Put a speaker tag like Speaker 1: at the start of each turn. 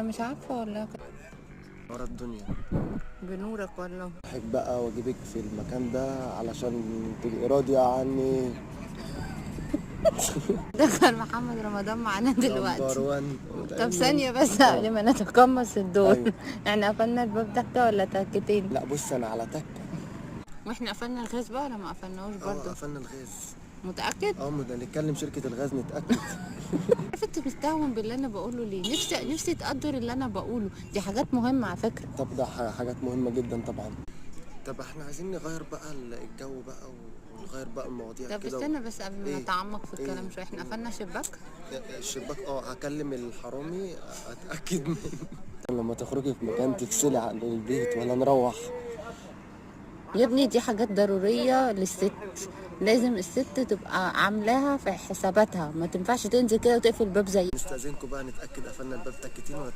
Speaker 1: مش عارفه ولا
Speaker 2: ورا الدنيا.
Speaker 1: بنورك والله.
Speaker 2: احب بقى واجيبك في المكان ده علشان تبقي راضية عني.
Speaker 1: دخل محمد رمضان معانا
Speaker 2: نمبر
Speaker 1: دلوقتي.
Speaker 2: 1.
Speaker 1: طب ثانية بس قبل ما نتقمص الدور.
Speaker 2: أيوة.
Speaker 1: احنا قفلنا الباب تكة ولا تكتين؟
Speaker 2: لا بص انا على تكة.
Speaker 1: واحنا قفلنا الغاز بقى ولا ما قفلناهوش برضه؟
Speaker 2: قفلنا الغاز.
Speaker 1: متأكد؟
Speaker 2: نتكلم شركة الغاز نتأكد.
Speaker 1: عارف انت بتستهون باللي انا بقوله ليه؟ نفسي تقدر اللي انا بقوله، دي حاجات مهمة على فكرة.
Speaker 2: طب ده حاجات مهمة جدا طبعا. طب احنا عايزين نغير بقى الجو بقى ونغير بقى المواضيع
Speaker 1: طب
Speaker 2: كده
Speaker 1: استنى بس قبل ما
Speaker 2: إيه؟
Speaker 1: نتعمق في الكلام
Speaker 2: إيه؟
Speaker 1: شوية، احنا قفلنا شباك؟
Speaker 2: الشباك هكلم الحرامي اتأكد منه. لما تخرجي في مكان تفصلي عن البيت ولا نروح؟
Speaker 1: يا ابني دي حاجات ضرورية للست، لازم الست تبقى عاملاها في حساباتها، ما تنفعش تنزل كده وتقفل الباب زي
Speaker 2: نستأذنكم بقى نتأكد قفلنا الباب تكتين ولا